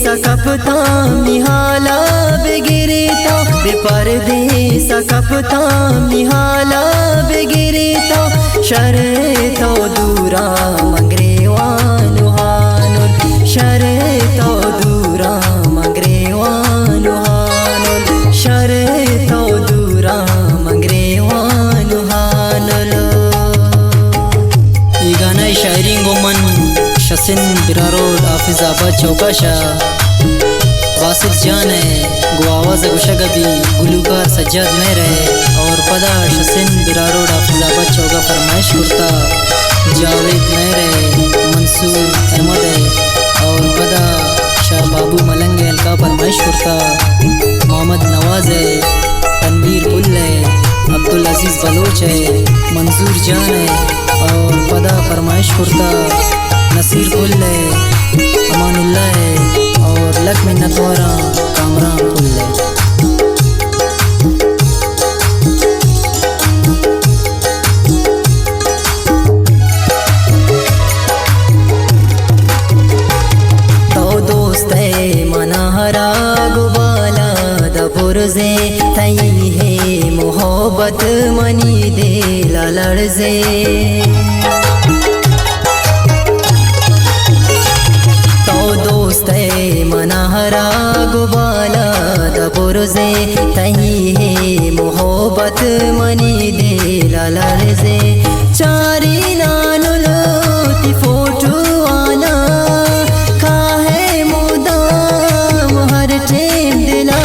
सकपता मिहाला बेगिरीता बेपरदेस सकपता मिहाला बेगिरीता शर्तो दूरा मंगरेवानु हानुल शर्तो दूरा मंगरेवानु हानुल शर्तो दूरा मंगरेवानु हानुल। ये गाना शायरी गोमन शसिन बिरारोड हाफिजाबाद चौकाशा वासिफ जान है गो आवाज़ गुशगबी गुलूकार सज्जाद में रहे और पदा शसिन बिरारोड हाफिजाबाद चौका फरमाइश करता जावेद में रहे मंसूर अहमद है और पदा शाह बाबू मलंग है का फरमाइश करता मोहम्मद नवाज है तनवीर पुल है अब्दुल अजीज़ बलोच है मंजूर जान है और पदा फरमाइश करता नसीर पुल है अमानुल्लाह है और लक मिन्नत वारा कामरान पुल है। तो दोस्त है मनाहरा गुबाला दपुरजे तई है मोहब्बत मनी दे लड़जे दोस्त है मनाहरा गुबाला दपुरजे तही है मोहब्बत मनी दे लड़जे चारी नानुलो ती फोटो आना खाहे मुदाम हर टेम दिला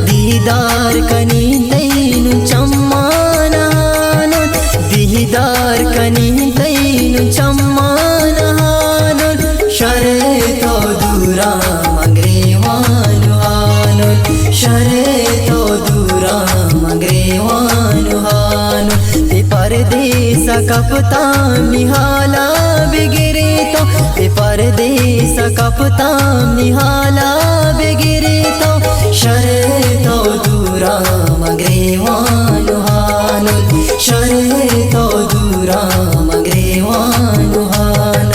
दीदार कनी तैनु चम्माना दीदार कनी तैनु चम्माना शर्तो दूरा मंगरेवानु हानुल शर्तो दूरा मंगरेवानु हानुल बेपरदेस सकपता मिहाला बेगिरीतो बेपरदेस सकपता मिहाला बेगिरीतो शर्तो दूरा मंगरेवानु हानुल शर्तो दूरा मंगरेवानु हानुल।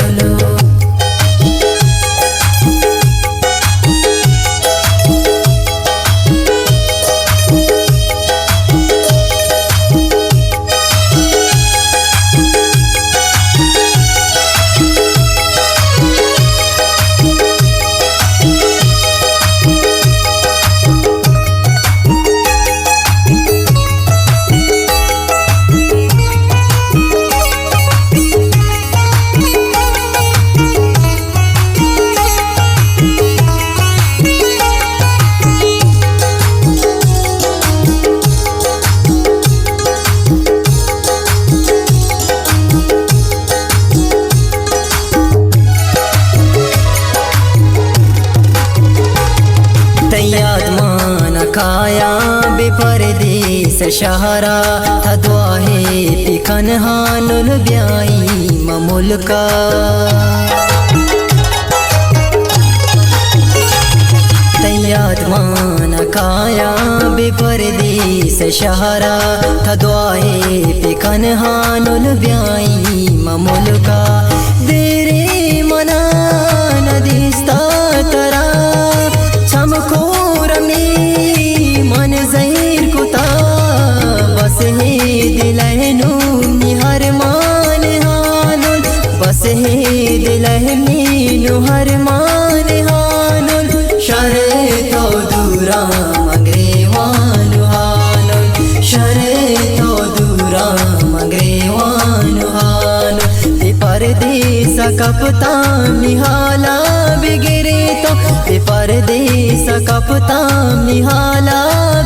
खाया बेपरदेस शहरा था दुआहे पिखन हानुल ब्याई ममुलका तैयाद मान खाया बेपरदेस शहरा था दुआहे पिखन हानुल ब्याई ममुलका देरे मना नदिस्ता तरा छमको मन ज़हीर कुता बस हे दिलहनु निहर मान हानुल बस हे दिलहनु हर मान हानुल शर्तो दूरा मंगरेवानु हानुल शर्तो दूरा मंगरेवानु हानुल बेपरदेस सकपता मिहाला बेगिरीतो बेपरदेस सकपता मिहाला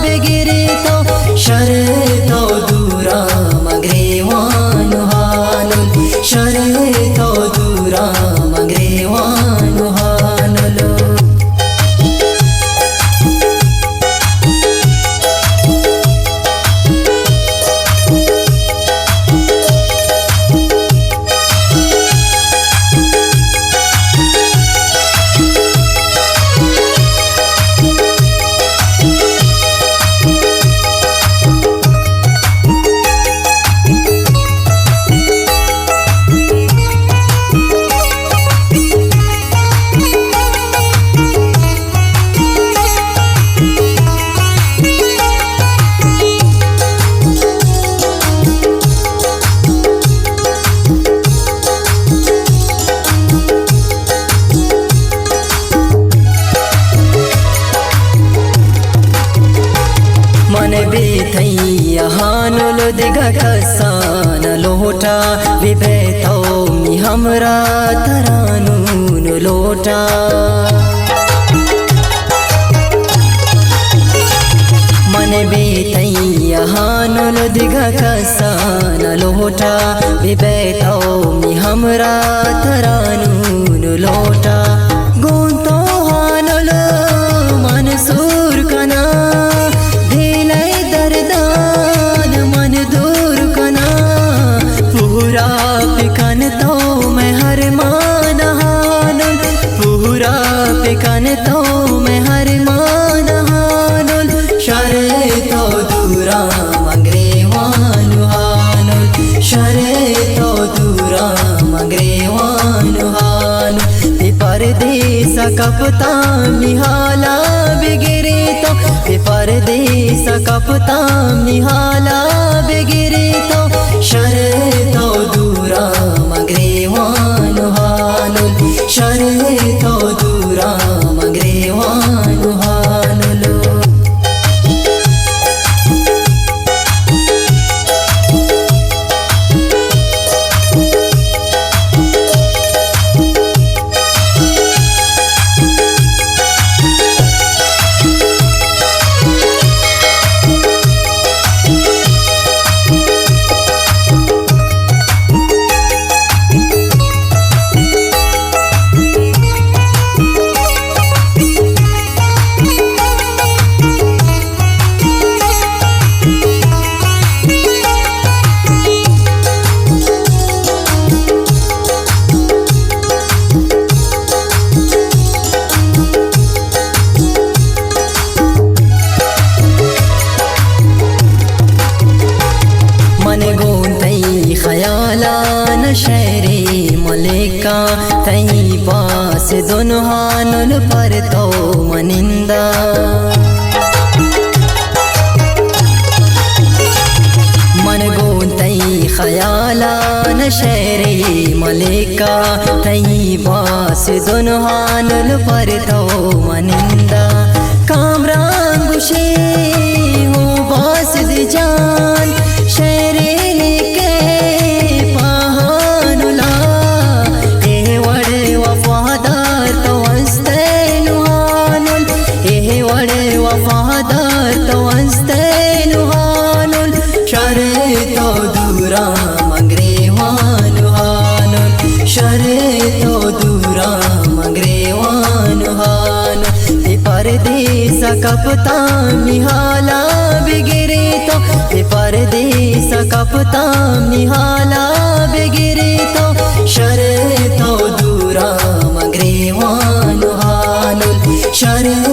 बेगिरीतो शर्तो दूरा मंगरेवानु हानुल शर्तो दूरा मंगरेवानु हानुल। दिघा कसान लोटा विभेतो मी हमरा तरानून लोटा मन बेतैया हानुल दिघा कसान लोटा विभेतो मी हमरा तरानून लोटा गोंतो हानुल मनसूर कना दिलै दर्दान मन दूर कना पूरा पिकन तो मैं हर मान हानुल पूरा पिकन तो मैं हर मान हानुल शरे तो दूरा मंगरे वानु हानुल शरे तो दूरा मंगरे वानु हानुल परदेस कपतान निहाला बिगिरे तो परदेस कपतान निहाला बिगिरे तो शरे तो दूरा मंगरे वानु हानुल शरे तो दूरा मंगरे वानु हानुल खयाला न शहरे मलिका तई पास दोनों हानुल पर तो मनिंदा मन गोंतई खयाला न शहरे मलिका तई पास दोनों हानुल पर तो मनिंदा कामरान गुशे हो बास दी जान शहरे वफादार तो अंस्तेनु हानुल शरे तो दूरा मंगरे वानु हानुल शरे तो दूरा मंगरे वानु हानुल परदेस कपतान निहाला बिगिरे तो परदेस कपतान निहाला बिगिरे तो शरे तो दूरा मंगरे वानु हानुल शरे